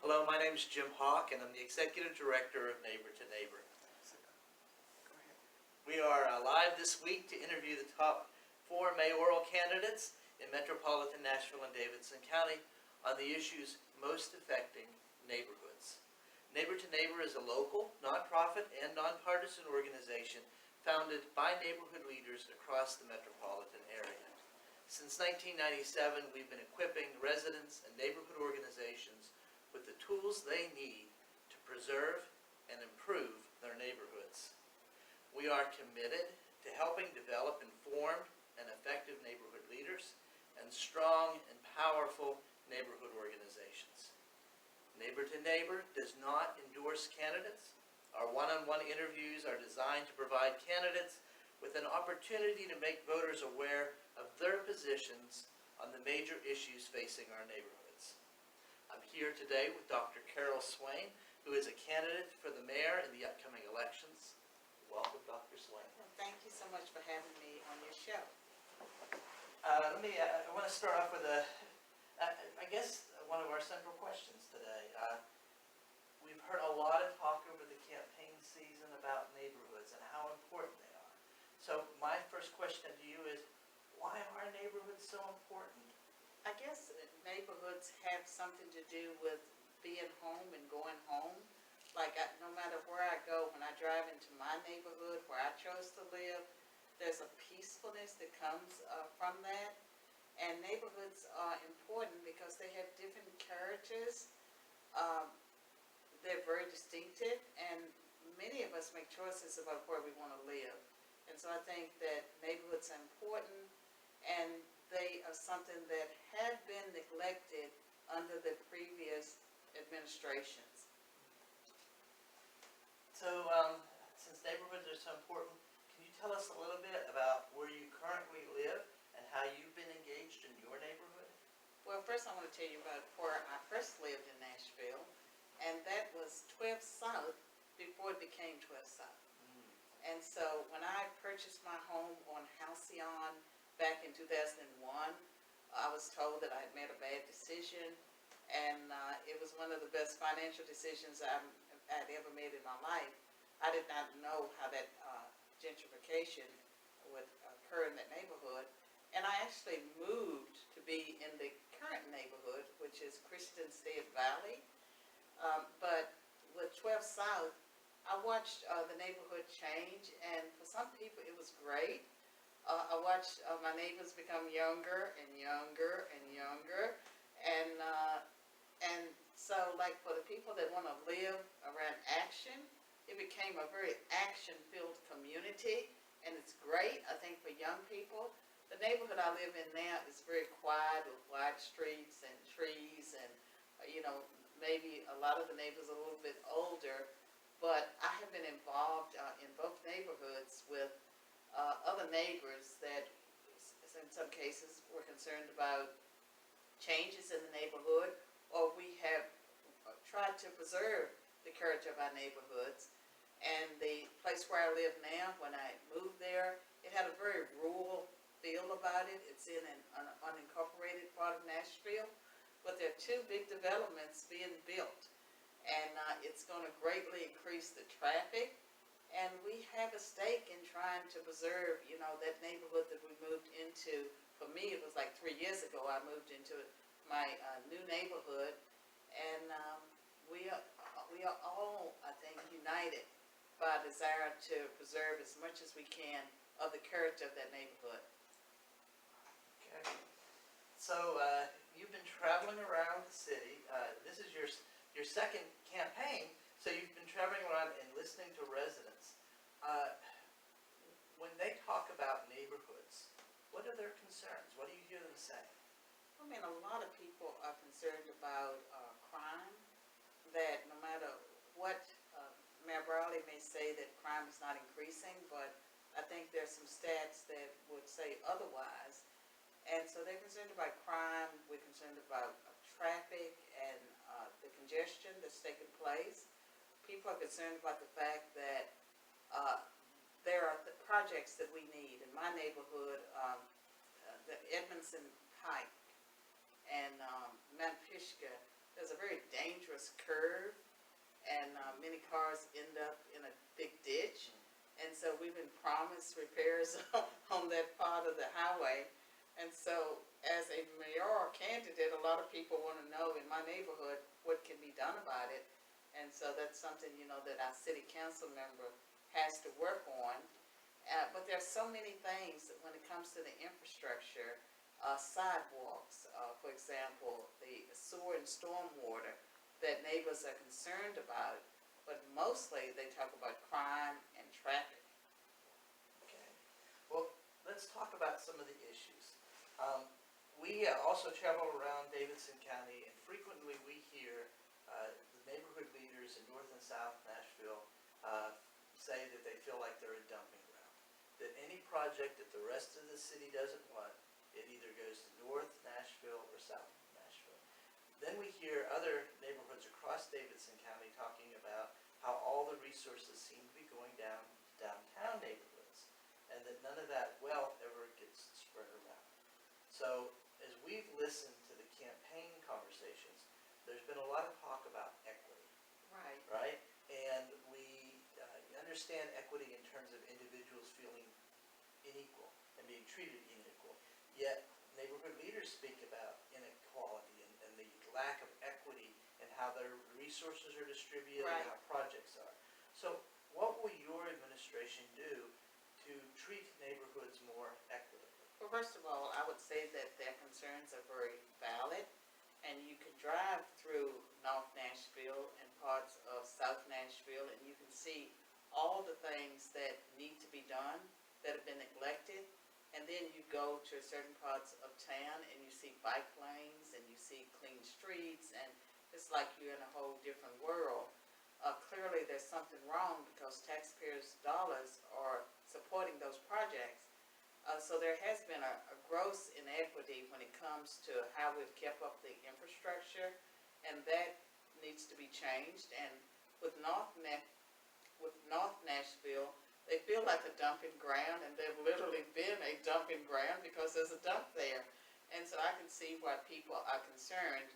Hello, my name is Jim Hawk, and I'm the Executive Director of Neighbor to Neighbor. We are live this week to interview the top 4 mayoral candidates in Metropolitan, Nashville, and Davidson County on the issues most affecting neighborhoods. Neighbor to Neighbor is a local, nonprofit, and nonpartisan organization founded by neighborhood leaders across the metropolitan area. Since 1997, we've been equipping residents and neighborhood organizations with the tools they need to preserve and improve their neighborhoods. We are committed to helping develop informed and effective neighborhood leaders and strong and powerful neighborhood organizations. Neighbor to Neighbor does not endorse candidates. Our one-on-one interviews are designed to provide candidates with an opportunity to make voters aware of their positions on the major issues facing our neighborhoods. I'm here today with Dr. Carol Swain, who is a candidate for the mayor in the upcoming elections. Welcome, Dr. Swain. Well, thank you so much for having me on your show. I want to start off with one of our central questions today. We've heard a lot of talk over the campaign season about neighborhoods and how important they are. So my first question to you is, why are neighborhoods so important? I guess neighborhoods have something to do with being home and going home. No matter where I go, when I drive into my neighborhood where I chose to live, there's a peacefulness that comes from that. And neighborhoods are important because they have different characters. They're very distinctive, and many of us make choices about where we want to live. And so I think that neighborhoods are important, and they are something that have been neglected under the previous administrations. So, since neighborhoods are so important, can you tell us a little bit about where you currently live and how you've been engaged in your neighborhood? Well, first I want to tell you about where I first lived in Nashville, and that was 12 South before it became 12 South. And so when I purchased my home on Halcyon back in 2001, I was told that I had made a bad decision, and it was one of the best financial decisions I'd ever made in my life. I did not know how that gentrification would occur in that neighborhood, and I actually moved to be in the current neighborhood, which is Christiansted Valley. But with 12 South, I watched the neighborhood change, and for some people it was great. I watched my neighbors become younger and younger and younger, and so for the people that want to live around action, it became a very action-filled community, and it's great, I think, for young people. The neighborhood I live in now is very quiet with wide streets and trees, and maybe a lot of the neighbors are a little bit older, but I have been involved in both neighborhoods with other neighbors that in some cases were concerned about changes in the neighborhood, or we have tried to preserve the character of our neighborhoods. And the place where I live now, when I moved there, it had a very rural feel about it. It's in an unincorporated part of Nashville, but there are 2 big developments being built, and it's going to greatly increase the traffic. And we have a stake in trying to preserve, that neighborhood that we moved into. For me, it was like 3 years ago I moved into my new neighborhood, and we are all, I think, united by a desire to preserve as much as we can of the character of that neighborhood. Okay. So, you've been traveling around the city. This is your second campaign, so you've been traveling around and listening to residents. When they talk about neighborhoods, what are their concerns? What do you hear them say? I mean, a lot of people are concerned about crime, that no matter what, Mayor Brawley may say that crime is not increasing, but I think there's some stats that would say otherwise. And so they're concerned about crime, we're concerned about traffic and the congestion that's taking place. People are concerned about the fact that there are projects that we need. In my neighborhood, the Edmondson Pike and Mount Pishka, there's a very dangerous dangerous curve, and many cars end up in a big ditch. And so we've been promised repairs on that part of the highway. And so as a mayoral candidate, a lot of people want to know in my neighborhood what can be done about it. And so that's something, that our city council member has to work on. But there's so many things that when it comes to the infrastructure, sidewalks, for example, the sewer and stormwater that neighbors are concerned about, but mostly they talk about crime and traffic. Okay. Well, let's talk about some of the issues. We also travel around Davidson County, and frequently we hear the neighborhood leaders in North and South Nashville say that they feel like they're a dumping ground. That any project that the rest of the city doesn't want, it either goes to North Nashville or South Nashville. Then we hear other neighborhoods across Davidson County talking about how all the resources seem to be going down downtown neighborhoods, and that none of that wealth ever gets spread around. So as we've listened to the campaign conversations, there's been a lot of talk about equity, Right. right? And we understand equity in terms of individuals feeling unequal and being treated unequal. Yet neighborhood leaders speak about inequality and the lack of equity and how their resources are distributed Right. and how projects are. So what will your administration do to treat neighborhoods more equitably? Well, first of all, I would say that their concerns are very valid, and you can drive through North Nashville and parts of South Nashville, and you can see all the things that need to be done that have been neglected. And then you go to certain parts of town and you see bike lanes and you see clean streets, and it's like you're in a whole different world. Clearly there's something wrong because taxpayers' dollars are supporting those projects. So there has been a gross inequity when it comes to how we've kept up the infrastructure, and that needs to be changed. And with North Nashville, they feel like a dumping ground, and they've literally been a dumping ground because there's a dump there. And so I can see why people are concerned.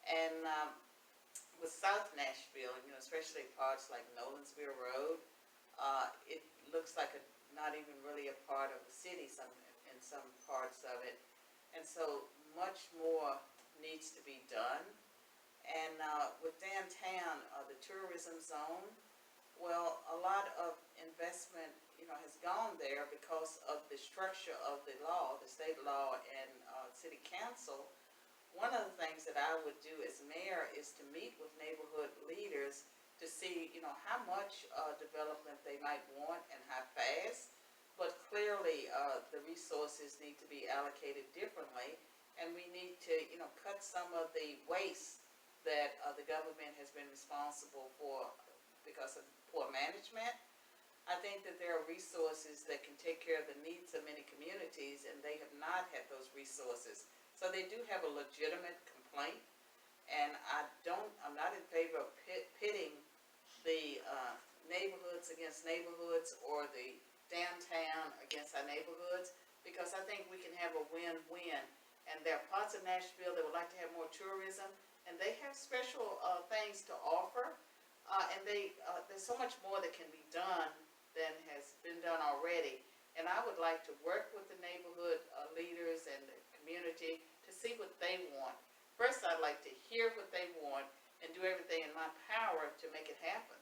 And with South Nashville, especially parts like Nolensville Road, it looks like not even really a part of the city in some parts of it. And so much more needs to be done. And with downtown, the tourism zone, well, a lot of investment, has gone there because of the structure of the law, the state law and city council. One of the things that I would do as mayor is to meet with neighborhood leaders to see, how much development they might want and how fast. But clearly, the resources need to be allocated differently, and we need to, cut some of the waste that the government has been responsible for because of poor management. I think that there are resources that can take care of the needs of many communities, and they have not had those resources. So they do have a legitimate complaint, and I'm not in favor of pitting the neighborhoods against neighborhoods or the downtown against our neighborhoods, because I think we can have a win-win. And there are parts of Nashville that would like to have more tourism, and they have special things to offer. And there's so much more that can be done than has been done already. And I would like to work with the neighborhood leaders and the community to see what they want. First, I'd like to hear what they want and do everything in my power to make it happen.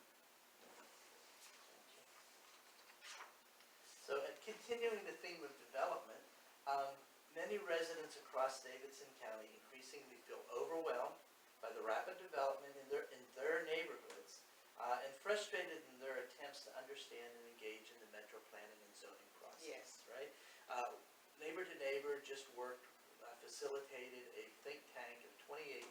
So, and continuing the theme of development, many residents across Davidson County increasingly feel overwhelmed by the rapid development in their neighborhoods and frustrated in their attempts to understand and engage in the metro planning and zoning process. Yes. Right? Neighbor to Neighbor just facilitated a think tank of 28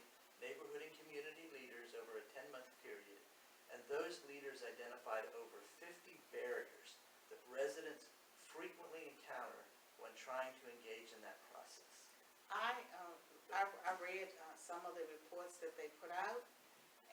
neighborhood and community leaders over a 10-month period, and those leaders identified over 50 barriers that residents frequently encounter when trying to engage in that process. I read some of the reports that they put out,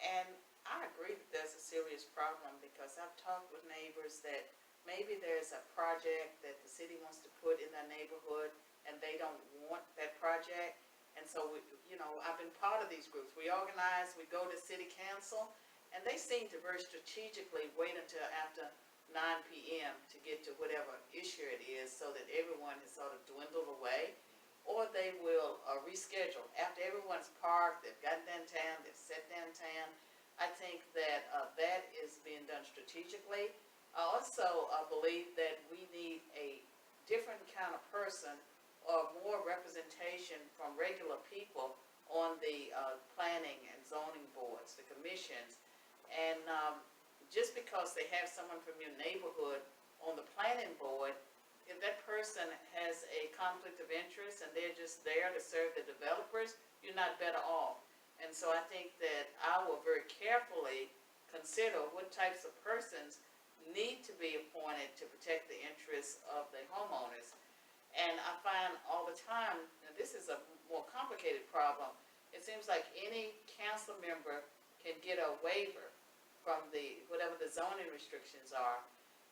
and I agree that there's a serious problem, because I've talked with neighbors that maybe there's a project that the city wants to put in their neighborhood and they don't want that project, And so, I've been part of these groups. We organize, we go to city council, and they seem to very strategically wait until after 9 p.m. to get to whatever issue it is so that everyone has sort of dwindled away. Or they will reschedule. After everyone's parked, they've gotten downtown, they've sat downtown. I think that that is being done strategically. I also believe that we need a different kind of person or more representation from regular people on the planning and zoning boards, the commissions. And just because they have someone from your neighborhood on the planning board, if that person has a conflict of interest and they're just there to serve the developers, you're not better off. And so I think that I will very carefully consider what types of persons need to be appointed to protect the interests of the homeowners. And I find all the time, and this is a more complicated problem, it seems like any council member can get a waiver from whatever the zoning restrictions are.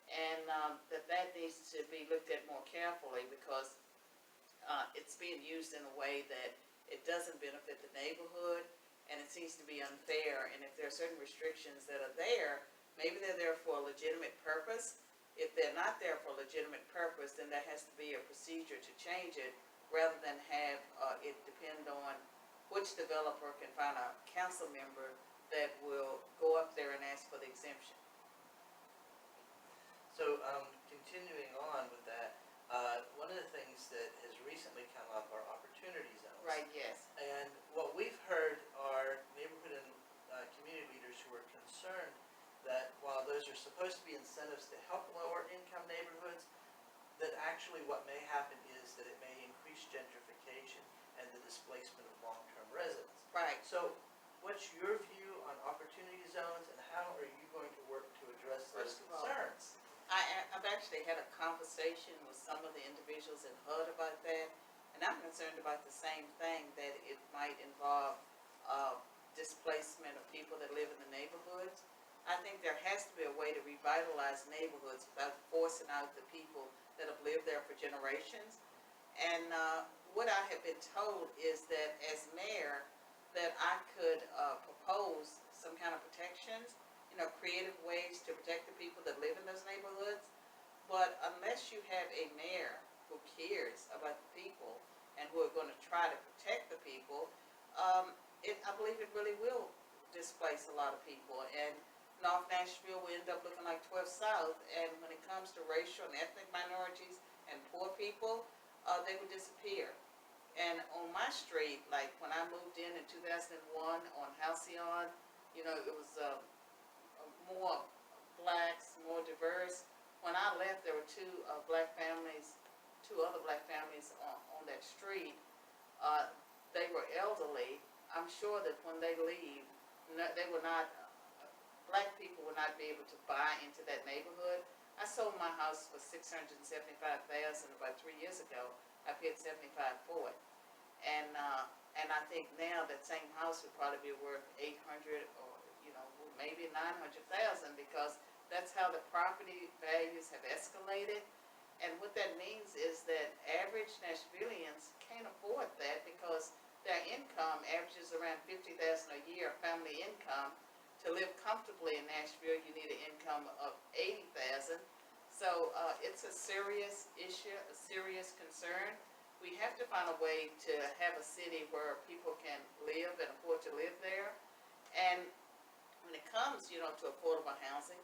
And that needs to be looked at more carefully because it's being used in a way that it doesn't benefit the neighborhood, and it seems to be unfair. And if there are certain restrictions that are there, maybe they're there for a legitimate purpose. If they're not there for a legitimate purpose, then there has to be a procedure to change it rather than have it depend on which developer can find a council member that will go up there and ask for the exemption. So, continuing on with that, one of the things that has recently come up are opportunity zones. Right, yes. And what we've heard are neighborhood and community leaders who are concerned that while those are supposed to be incentives to help lower income neighborhoods, that actually what may happen is that it may increase gentrification and the displacement of long-term residents. Right. So what's your view on opportunity zones, and how are you going to work to address those First of all, concerns? I've actually had a conversation with some of the individuals in HUD about that, and I'm concerned about the same thing, that it might involve displacement of people that live in the neighborhoods. I think there has to be a way to revitalize neighborhoods without forcing out the people that have lived there for generations. And what I have been told is that as mayor, that I could propose some kind of protections, creative ways to protect the people that live in those neighborhoods. But unless you have a mayor who cares about the people and who are going to try to protect the people, I believe it really will displace a lot of people. And North Nashville will end up looking like 12 South, and when it comes to racial and ethnic minorities and poor people, they will disappear. And on my street, like when I moved in 2001 on Halcyon, it was more blacks, more diverse. When I left, there were two other black families on that street. They were elderly. I'm sure that when they leave, they will not, black people will not be able to buy into that neighborhood. I sold my house for $675,000 about 3 years ago. I paid $75,000 for it. And I think now that same house would probably be worth $800,000 or maybe $900,000, because that's how the property values have escalated. And what that means is that average Nashvillians can't afford that because their income averages around $50,000 a year, family income. To live comfortably in Nashville, you need an income of $80,000. So it's a serious issue, a serious concern. We have to find a way to have a city where people can live and afford to live there. And when it comes, to affordable housing,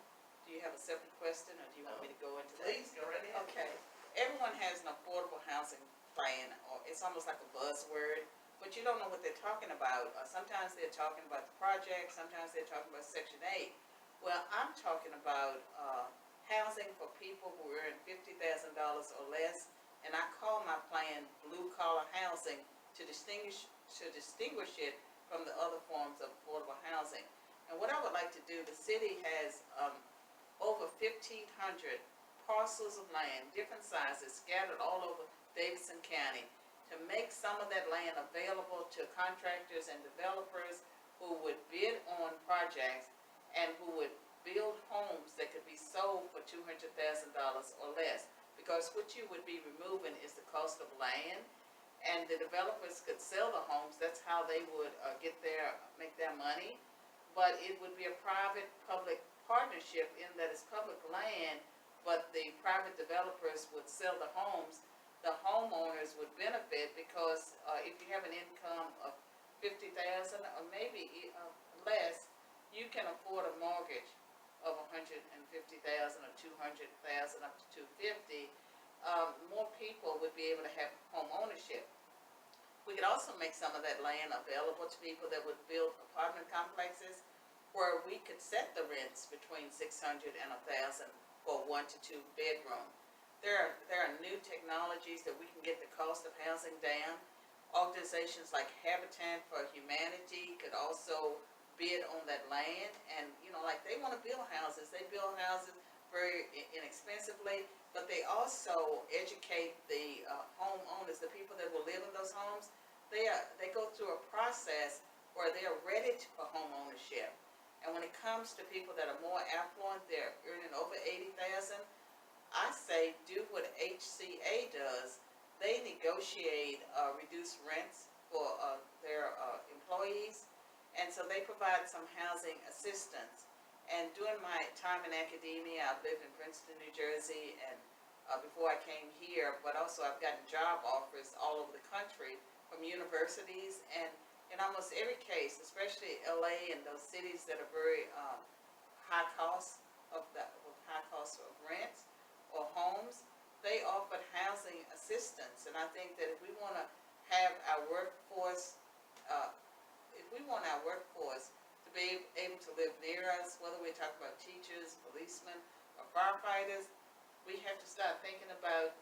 do you have a separate question, or do you want me to go into that? Please, go right ahead. Okay. Everyone has an affordable housing plan, or it's almost like a buzzword, but you don't know what they're talking about. Sometimes they're talking about the project, sometimes they're talking about Section 8. Well, I'm talking about housing for people who earn $50,000 or less, and I call my plan blue-collar housing to distinguish it from the other forms of affordable housing. And what I would like to do, the city has over 1,500 parcels of land, different sizes, scattered all over Davidson County, to make some of that land available to contractors and developers who would bid on projects and who would build homes that could be sold for $200,000 or less. Because what you would be removing is the cost of land, and the developers could sell the homes. That's how they would make their money. But it would be a private-public partnership in that it's public land, but the private developers would sell the homes. The homeowners would benefit because if you have an income of $50,000 or maybe less, you can afford a mortgage of $150,000 or $200,000 up to $250,000. More people would be able to have home ownership. We could also make some of that land available to people that would build apartment complexes where we could set the rents between $600 and $1,000 for 1 to 2 bedroom. There are new technologies that we can get the cost of housing down. Organizations like Habitat for Humanity could also bid on that land, and like they want to build houses. They build houses very inexpensively, but they also educate the homeowners, the people that will live in those homes. They go through a process where they are ready for home ownership. And when it comes to people that are more affluent, they're earning over $80,000. I say do what HCA does. They negotiate reduced rents for their employees, and so they provide some housing assistance. And during my time in academia, I've lived in Princeton, New Jersey, and before I came here, but also I've gotten job offers all over the country from universities, and in almost every case, especially LA and those cities that are very high cost of rents or homes, they offered housing assistance. And I think that if we want to have our workforce, to be able to live near us, whether we talk about teachers, policemen, or firefighters, we have to start thinking about,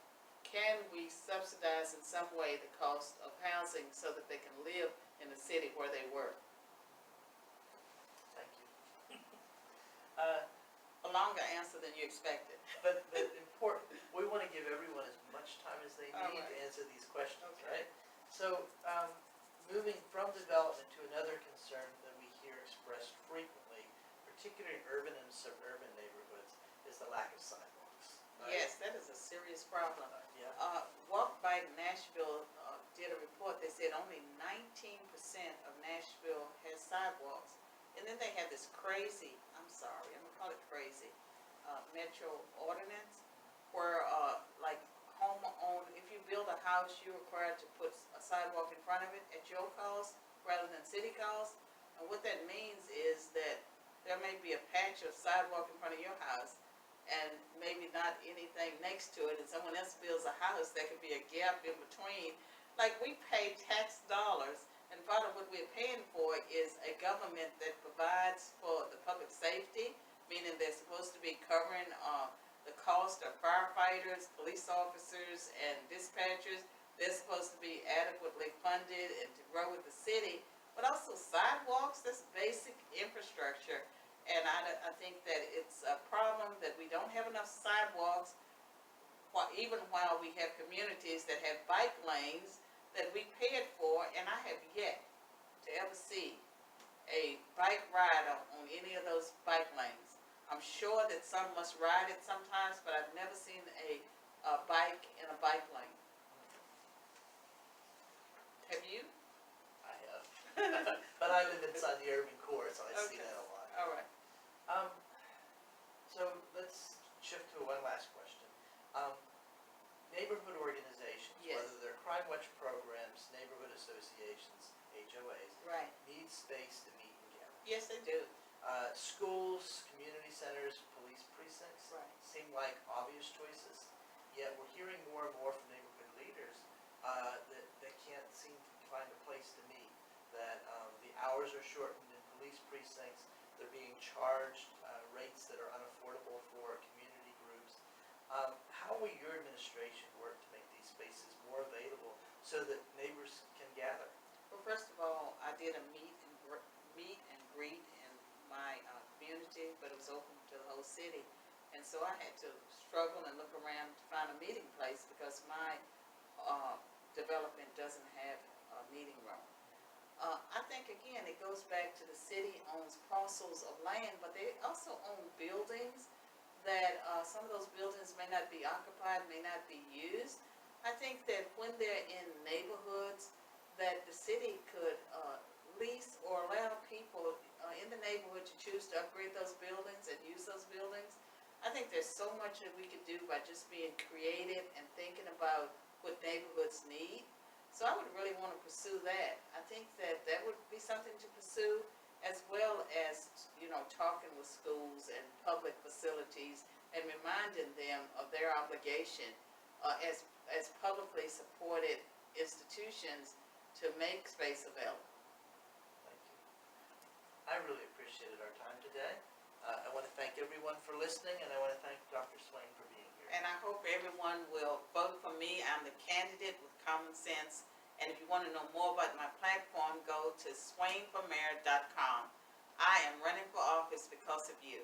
can we subsidize in some way the cost of housing so that they can live in the city where they work? Thank you. A longer answer than you expected. But important, we want to give everyone as much time as they need to answer these questions, Okay. right? So, moving from development to another concern that we hear expressed frequently, particularly in urban and suburban neighborhoods, is the lack of sidewalks. Right? Yes, that is a serious problem. Yeah. Walk by Nashville did a report. They said only 19% of Nashville has sidewalks. And then they have this crazy, I'm sorry, I'm gonna call it crazy, metro ordinance where like if you build a house, you're required to put a sidewalk in front of it at your cost rather than city cost. And what that means is that there may be a patch of sidewalk in front of your house and maybe not anything next to it, and someone else builds a house, there could be a gap in between. Like, we pay tax dollars, and part of what we're paying for is a government that provides for the public safety, meaning they're supposed to be covering the cost of firefighters, police officers, and dispatchers. They're supposed to be adequately funded and to grow with the city, but also sidewalks, that's basic infrastructure. And I think that it's a problem that we don't have enough sidewalks, even while we have communities that have bike lanes that we paid for, and I have yet to ever see a bike rider on any of those bike lanes. I'm sure that some must ride it sometimes, but I've never seen a bike in a bike lane. Have you? I have. But I live inside the urban core, so I see Okay. that a lot. All right. So let's shift to one last question. Neighborhood organizations, Yes. whether they're crime watch programs, neighborhood associations, HOAs, Right. need space to meet and gather. Yes, they do. Schools, community centers, police precincts Right. seem like obvious choices, yet we're hearing more and more from neighborhood leaders that can't seem to find a place to meet, that the hours are shortened in police precincts, they're being charged rates that are unaffordable for community groups. How will your administration work to make these spaces more available so that neighbors can gather? Well, first of all, I did a meet and greet in my community, but it was open to the whole city. And so I had to struggle and look around to find a meeting place because my development doesn't have a meeting room. I think, again, it goes back to the city owns parcels of land, but they also own buildings that some of those buildings may not be occupied, may not be used. I think that when they're in neighborhoods, that the city could lease or allow people in the neighborhood to choose to upgrade those buildings and use those buildings. I think there's so much that we could do by just being creative and thinking about what neighborhoods need. So I would really want to pursue that. I think that that would be something to pursue, as well as, talking with schools and public facilities and reminding them of their obligation as publicly supported institutions to make space available. Thank you. I really appreciated our time today. I want to thank everyone for listening, and I want to thank Dr. Swain for being here. And I hope everyone will vote for me. I'm the candidate with common sense. And if you want to know more about my platform, go to swainformayor.com. I am running for office because of you.